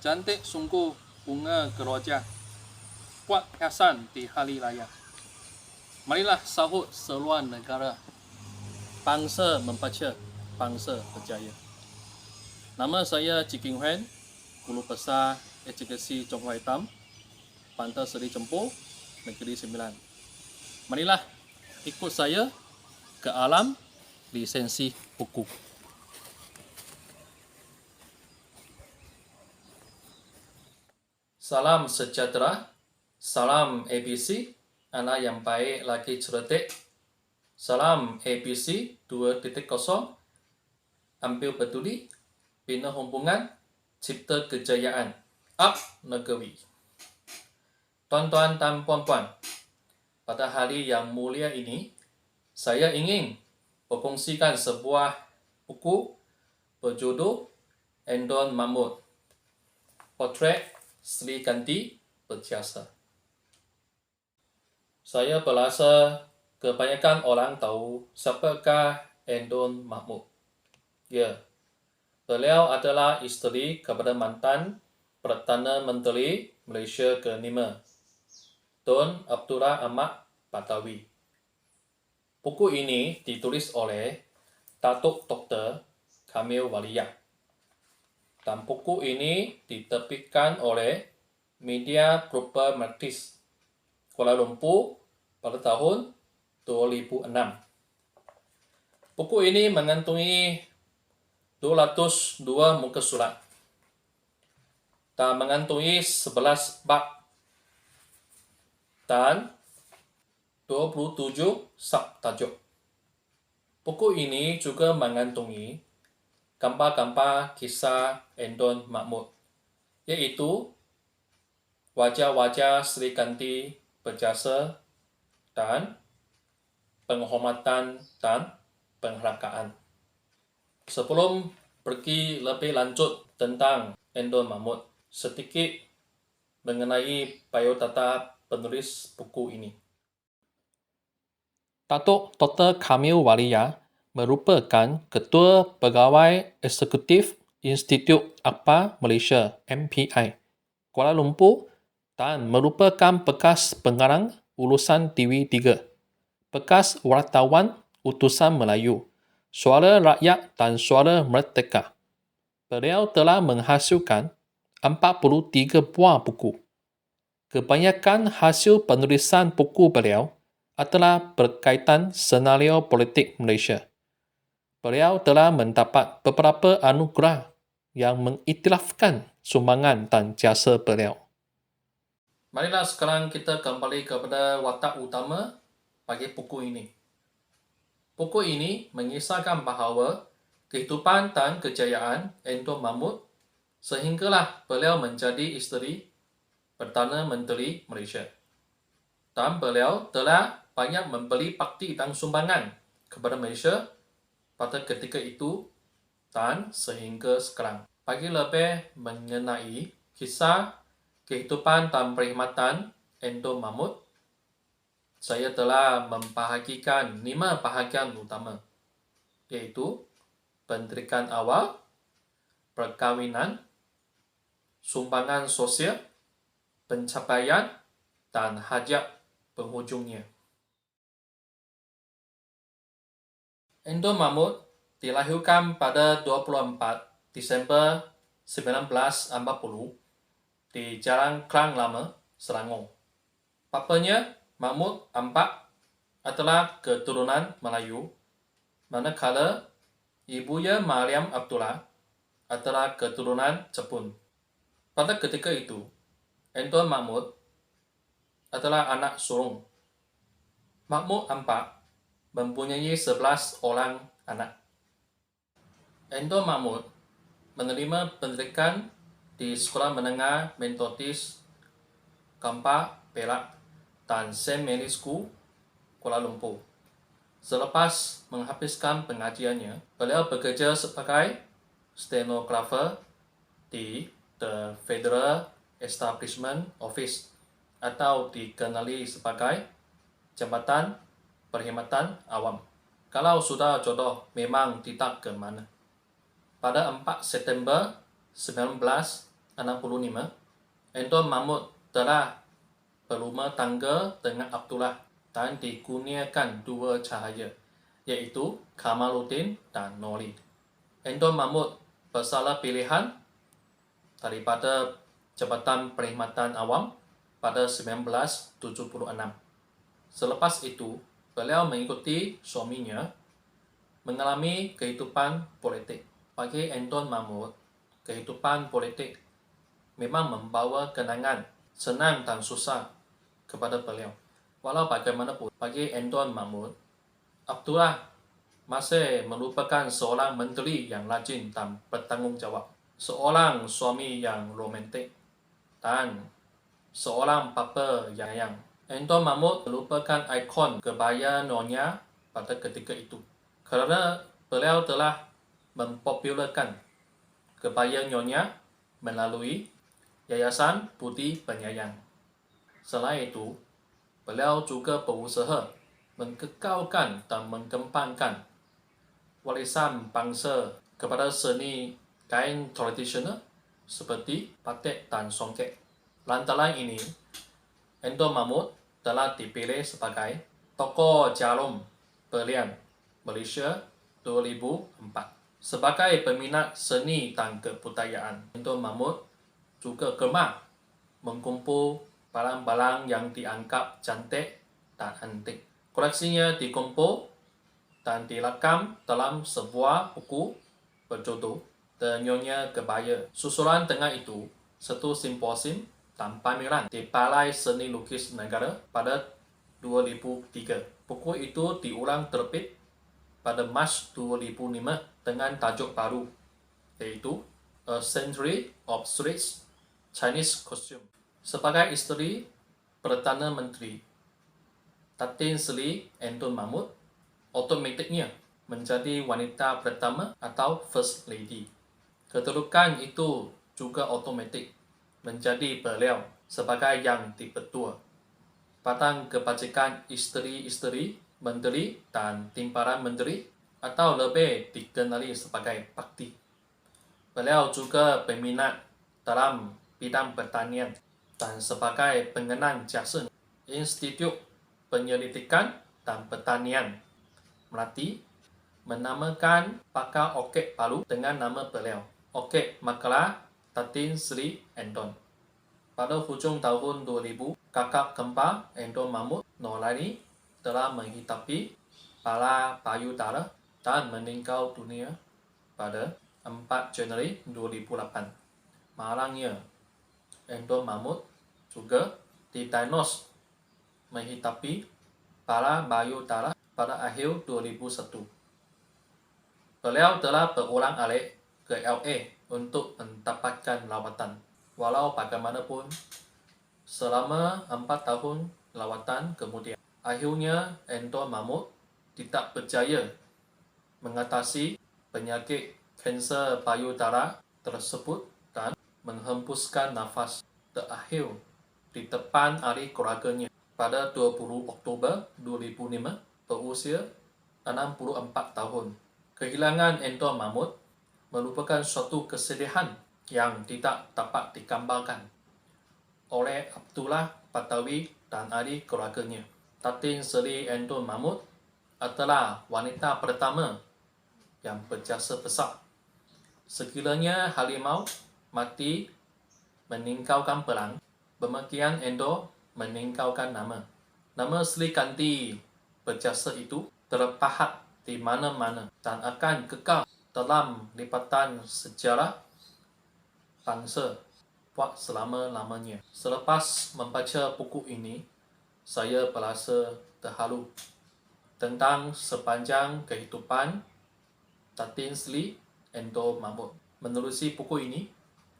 Cantik sungguh bunga keroja, buat hiasan di hari raya. Marilah sahut seluruh negara, bangsa membaca, bangsa berjaya. Nama saya Cik King Huan, Guru Besar Edukasi Chong Hua Hitam, Pantai Seri Cempur, Negeri Sembilan. Marilah ikut saya ke alam lisensi buku. Salam sejahtera, salam ABC, anak yang baik lagi cerdik. Salam ABC 2.0, ambil peduli, bina hubungan, cipta kejayaan. Up negeri. Tuan-tuan dan puan-puan, pada hari yang mulia ini, saya ingin berkongsikan sebuah buku berjudul Endon Mahmud, Potret Sri Kandi Berjasa. Saya berasa kebanyakan orang tahu siapakah Endon Mahmud. Ya, beliau adalah isteri kepada mantan Perdana Menteri Malaysia ke-5, Tun Abdullah Ahmad Badawi. Buku ini ditulis oleh Datuk Dr. Kamil Waliyah. Dan buku ini diterbitkan oleh Media Global Martis Kuala Lumpur pada tahun 2006. Buku ini mengantungi 202 muka surat dan mengantungi 11 bab dan 27 subtajuk. Buku ini juga mengantungi gambar-gambar kisah Endon Mahmud, iaitu wajah-wajah Sri Kandi Berjasa dan penghormatan dan penghargaan. Sebelum pergi lebih lanjut tentang Endon Mahmud, sedikit mengenai biodata penulis buku ini. Datuk Dr. Kamil Waliyah merupakan Ketua Pegawai Eksekutif Institut Akhbar Malaysia (MPI) Kuala Lumpur dan merupakan bekas pengarang Ulusan TV3, bekas wartawan Utusan Melayu, Suara Rakyat dan Suara Merdeka. Beliau telah menghasilkan 43 buah buku. Kebanyakan hasil penulisan buku beliau adalah berkaitan senario politik Malaysia. Beliau telah mendapat beberapa anugerah yang mengiktirafkan sumbangan dan jasa beliau. Marilah sekarang kita kembali kepada watak utama bagi buku ini. Buku ini mengisahkan bahawa kehidupan dan kejayaan Endon Mahmud sehinggalah beliau menjadi isteri Perdana Menteri Malaysia. Dan beliau telah banyak memberi bakti dan sumbangan kepada Malaysia pada ketika itu dan sehingga sekarang. Bagi lebih mengenai kisah kehidupan dan perkhidmatan Endon Mahmud, saya telah membahagikan 5 bahagian utama, iaitu pendirian awal, perkahwinan, sumbangan sosial, pencapaian, dan hajat penghujungnya. Endon Mahmud dilahirkan pada 24 Disember 1940 di Jalan Klang Lama, Selangor. Bapanya, Mahmud Ampak, adalah keturunan Melayu, manakala ibunya Mariam Abdullah adalah keturunan Jepun. Pada ketika itu, Endon Mahmud adalah anak sulung. Mahmud Ampak mempunyai 11 orang anak. Endon Mahmud menerima pendidikan di Sekolah Menengah Metodis Kampar, Perak dan St. Mary's School, Kuala Lumpur. Selepas menghabiskan pengajiannya, beliau bekerja sebagai stenografer di The Federal Establishment Office atau dikenali sebagai Jabatan Perkhidmatan Awam. Kalau sudah jodoh, memang tidak ke mana. Pada 4 September 19 65, Anton Mahmud telah berumah tangga dengan Abdullah dan dikurniakan dua cahaya, iaitu Kamaluddin dan Nuri. Anton Mahmud bersalah pilihan daripada Jabatan Perkhidmatan Awam pada 1976. Selepas itu, beliau mengikuti suaminya mengalami kehidupan politik. Bagi Anton Mahmud, kehidupan politik memang membawa kenangan senang dan susah kepada beliau. Walau bagaimanapun, bagi Anton Mahmud, Abdullah masih merupakan seorang menteri yang rajin dan bertanggungjawab, seorang suami yang romantik, dan seorang bapa yang sayang. Anton Mahmud merupakan ikon kebaya Nyonya pada ketika itu, kerana beliau telah mempopularkan kebaya Nyonya melalui Yayasan Budi Penyayang. Selain itu, beliau juga berusaha mengekalkan dan mengembangkan warisan bangsa kepada seni kain tradisional seperti batik dan songket. Lantaran ini, Anton Mahmud telah dipilih sebagai tokoh jarum berlian Malaysia 2004. Sebagai peminat seni dan kebudayaan, Anton Mahmud juga gemar mengumpul barang-barang yang dianggap cantik dan antik. Koleksinya dikumpul dan dirakam dalam sebuah buku berjudul The Nyonya Kebaya. Susulan dengan itu, satu simposium dan pameran di Balai Seni Lukis Negara pada 2003. Buku itu diulang terbit pada Mac 2005 dengan tajuk baru, yaitu A Century of Street Chinese Costume. Sebagai isteri Perdana Menteri Datin Seri Anton Mahmud, otomatiknya menjadi wanita pertama atau First Lady. Kedudukan itu juga otomatik menjadi beliau sebagai yang dipertua. Badan Kebajikan Isteri-Isteri Menteri dan Timbalan Menteri, atau lebih dikenali sebagai Bakti. Beliau juga berminat dalam bidang pertanian dan sebagai pengenang jasa Institut Penyelidikan dan Pertanian Melati menamakan pakar orkid baru dengan nama beliau, Orkid Makala Datin Seri Anton. Pada hujung tahun 2000, kakak kembar Anton Mahmud, Noorani, telah menghidapi bala payudara dan meninggal dunia pada 4 Januari 2008. Malangnya, Anton Mahmud juga didiagnos menghidapi bala payudara pada akhir 2001. Beliau telah berulang-alik ke LA untuk mendapatkan lawatan. Walau bagaimanapun, selama 4 tahun lawatan kemudian, akhirnya Anton Mahmud tidak berjaya mengatasi penyakit kanser payudara tersebut dan menghembuskan nafas terakhir di depan ahli keluarganya pada 20 Oktober 2005 berusia 64 tahun. Kehilangan Anton Mahmud merupakan suatu kesedihan yang tidak dapat digambarkan oleh Abdullah Badawi dan ahli keluarganya. Datin Seri Anton Mahmud adalah wanita pertama yang berjasa besar. Sekiranya harimau mati meninggalkan perang, demikian Anton meninggalkan nama. Nama Sri Kandi berjasa itu terpahat di mana-mana dan akan kekal dalam lipatan sejarah bangsa buat selama-lamanya. Selepas membaca buku ini, saya berasa terharu tentang sepanjang kehidupan Datin Seri Anton Mahmud. Menerusi buku ini,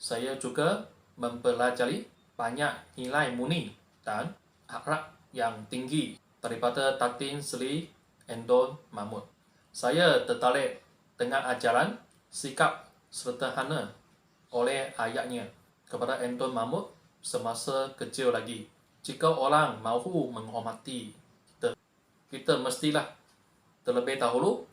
saya juga mempelajari banyak nilai murni dan akhlak yang tinggi daripada Datin Seri Anton Mahmud. Saya tertarik dengan ajaran sikap sederhana oleh ayahnya kepada Anton Mahmud semasa kecil lagi. Jika orang mahu menghormati kita mestilah terlebih dahulu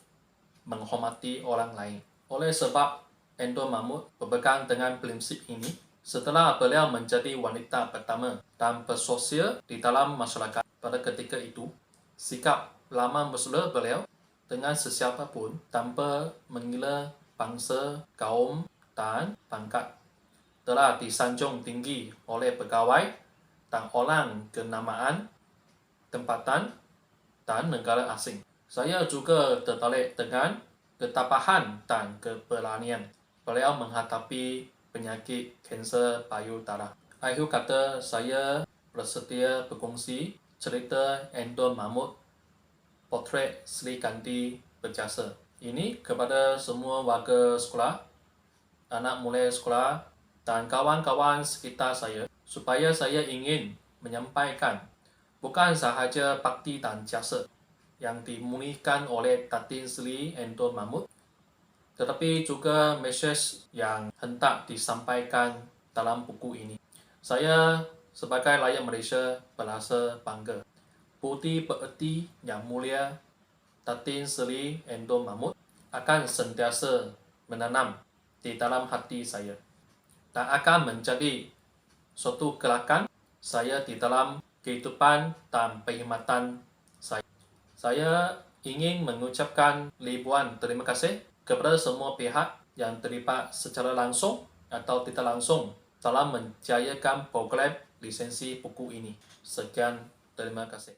menghormati orang lain. Oleh sebab Anton Mahmud berpegang dengan prinsip ini, Setelah beliau menjadi wanita pertama dan bersosial di dalam masyarakat pada ketika itu, sikap lama mesra beliau dengan sesiapa pun tanpa mengira bangsa, kaum, dan pangkat telah disanjung tinggi oleh pegawai dan orang kenamaan, tempatan, dan negara asing. Saya juga tertarik dengan ketabahan dan keberanian beliau menghadapi penyakit kanser payudara. Akhir kata, saya bersedia berkongsi cerita Anton Mahmud, potret Sri Kandi Berjasa. Ini kepada semua warga sekolah, anak muda sekolah, dan kawan-kawan sekitar saya, supaya saya ingin menyampaikan bukan sahaja bakti dan jasa yang dimurnikan oleh Datin Sri Anton Mahmud, tetapi juga mesej yang hendak disampaikan dalam buku ini. Saya sebagai rakyat Malaysia berasa bangga. Budi pekerti yang mulia Datin Sri Anton Mahmud akan sentiasa menanam di dalam hati saya dan akan menjadi suatu gerakan saya di dalam kehidupan dan perkhidmatan saya. Saya ingin mengucapkan ribuan terima kasih kepada semua pihak yang terlibat secara langsung atau tidak langsung dalam menjayakan program lisensi buku ini. Sekian, terima kasih.